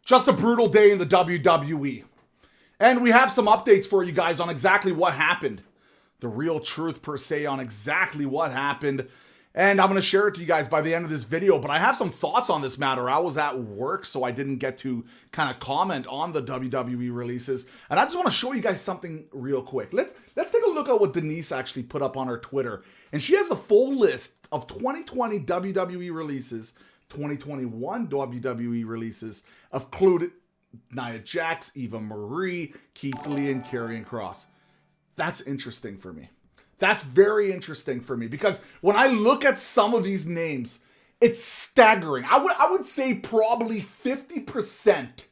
Just a brutal day in the WWE. And we have some updates for you guys on exactly what happened. The real truth, per se, on exactly what happened. And I'm going to share it to you guys by the end of this video. But I have some thoughts on this matter. I was at work, so I didn't get to kind of comment on the WWE releases. And I just want to show you guys something real quick. Let's take a look at what Denise actually put up on her Twitter. And she has the full list of 2020 WWE releases, 2021 WWE releases, included Nia Jax, Eva Marie, Keith Lee, and Karrion Cross. That's interesting for me. That's very interesting for me because when I look at some of these names, it's staggering. I would say probably 50%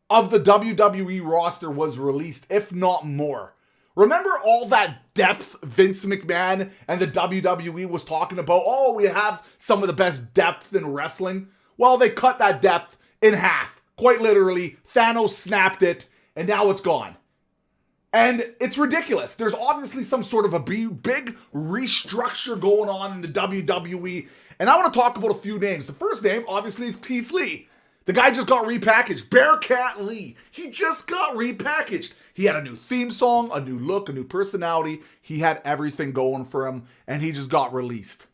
of the WWE roster was released, if not more. Remember all that depth Vince McMahon and the WWE was talking about? Oh, we have some of the best depth in wrestling. Well, they cut that depth in half. Quite literally, Thanos snapped it, and now it's gone. And it's ridiculous. There's obviously some sort of a big restructure going on in the WWE. And I want to talk about a few names. The first name, obviously, is Keith Lee. The guy just got repackaged. Bearcat Lee. He just got repackaged. He had a new theme song, a new look, a new personality. He had everything going for him, and he just got released.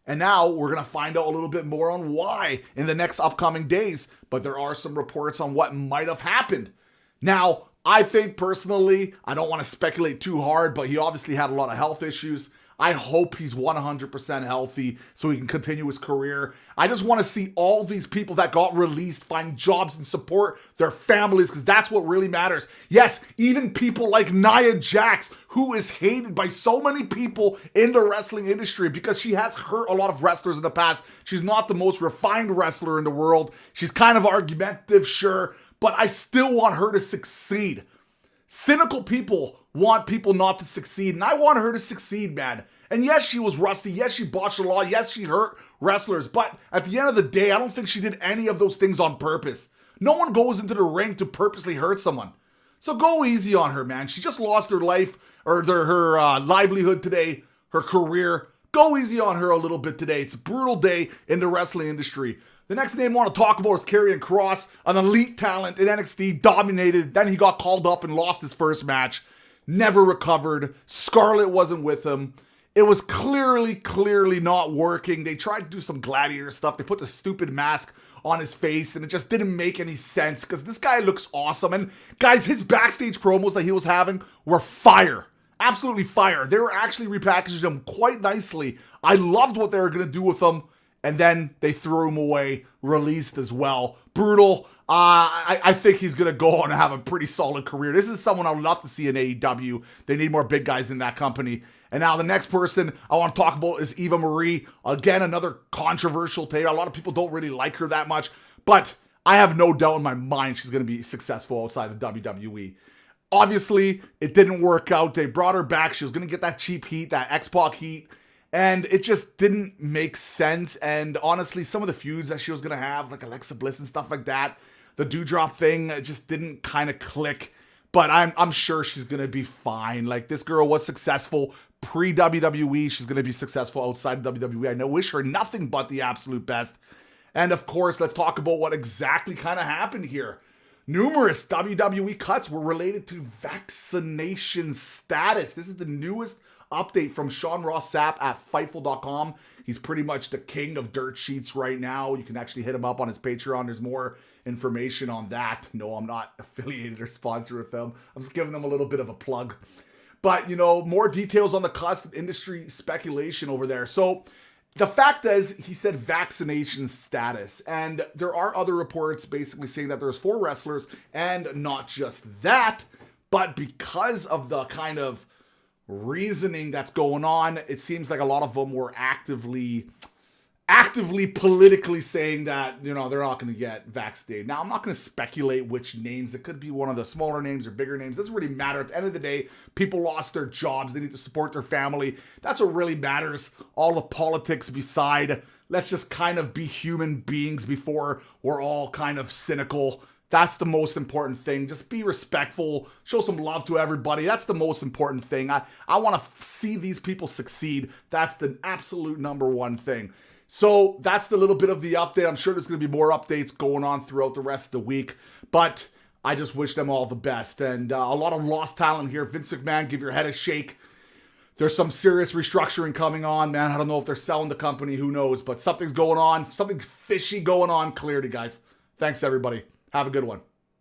And now we're going to find out a little bit more on why in the next upcoming days. But there are some reports on what might have happened. Now, I think personally, I don't want to speculate too hard, but he obviously had a lot of health issues. I hope he's 100% healthy so he can continue his career. I just want to see all these people that got released find jobs and support their families because that's what really matters. Yes, even people like Nia Jax, who is hated by so many people in the wrestling industry because she has hurt a lot of wrestlers in the past. She's not the most refined wrestler in the world. She's kind of argumentative, sure, but I still want her to succeed. Cynical people want people not to succeed, and I want her to succeed, man. And yes, she was rusty. Yes, she botched a lot. Yes, she hurt wrestlers. But at the end of the day, I don't think she did any of those things on purpose. No one goes into the ring to purposely hurt someone. So go easy on her, man. She just lost her life, or her livelihood today, her career. Go easy on her a little bit today. It's a brutal day in the wrestling industry. The next name I want to talk about is Karrion Kross, an elite talent in NXT, dominated. Then he got called up and lost his first match. Never recovered. Scarlett wasn't with him. It was clearly not working. They tried to do some gladiator stuff. They put the stupid mask on his face, and it just didn't make any sense because this guy looks awesome. And guys, his backstage promos that he was having were fire. Absolutely fire. They were actually repackaging him quite nicely. I loved what they were going to do with him. And then they threw him away, released as well. Brutal. I think he's going to go on and have a pretty solid career. This is someone I would love to see in AEW. They need more big guys in that company. And now the next person I want to talk about is Eva Marie. Again, another controversial take. A lot of people don't really like her that much. But I have no doubt in my mind she's going to be successful outside the WWE. Obviously, it didn't work out. They brought her back. She was going to get that cheap heat, that X-Pac heat. And it just didn't make sense. And honestly, some of the feuds that she was going to have, like Alexa Bliss and stuff like that, the Doudrop thing, it just didn't kind of click. But I'm sure she's going to be fine. Like, this girl was successful pre-WWE. She's going to be successful outside WWE. I wish her nothing but the absolute best. And of course, let's talk about what exactly kind of happened here. Numerous WWE cuts were related to vaccination status. This is the newest update from Sean Ross Sapp at Fightful.com. He's pretty much the king of dirt sheets right now. You can actually hit him up on his Patreon. There's more information on that. No, I'm not affiliated or sponsored with them. I'm just giving them a little bit of a plug. But, you know, more details on the cuts and industry speculation over there. So the fact is, he said vaccination status. And there are other reports basically saying that there's 4 wrestlers. And not just that, but because of the kind of reasoning that's going on, it seems like a lot of them were actively politically saying that, you know, they're not going to get vaccinated. Now, I'm not going to speculate which names. It could be one of the smaller names or bigger names. It doesn't really matter. At the end of the day, people lost their jobs. They need to support their family. That's what really matters. All the politics beside. Let's just kind of be human beings before we're all kind of cynical. That's the most important thing. Just be respectful. Show some love to everybody. That's the most important thing. I want to see these people succeed. That's the absolute number one thing. So that's the little bit of the update. I'm sure there's going to be more updates going on throughout the rest of the week, but I just wish them all the best. And a lot of lost talent here. Vince McMahon, give your head a shake. There's some serious restructuring coming on, man. I don't know if they're selling the company. Who knows? But something's going on. Something fishy going on. Clearly, guys. Thanks, everybody. Have a good one.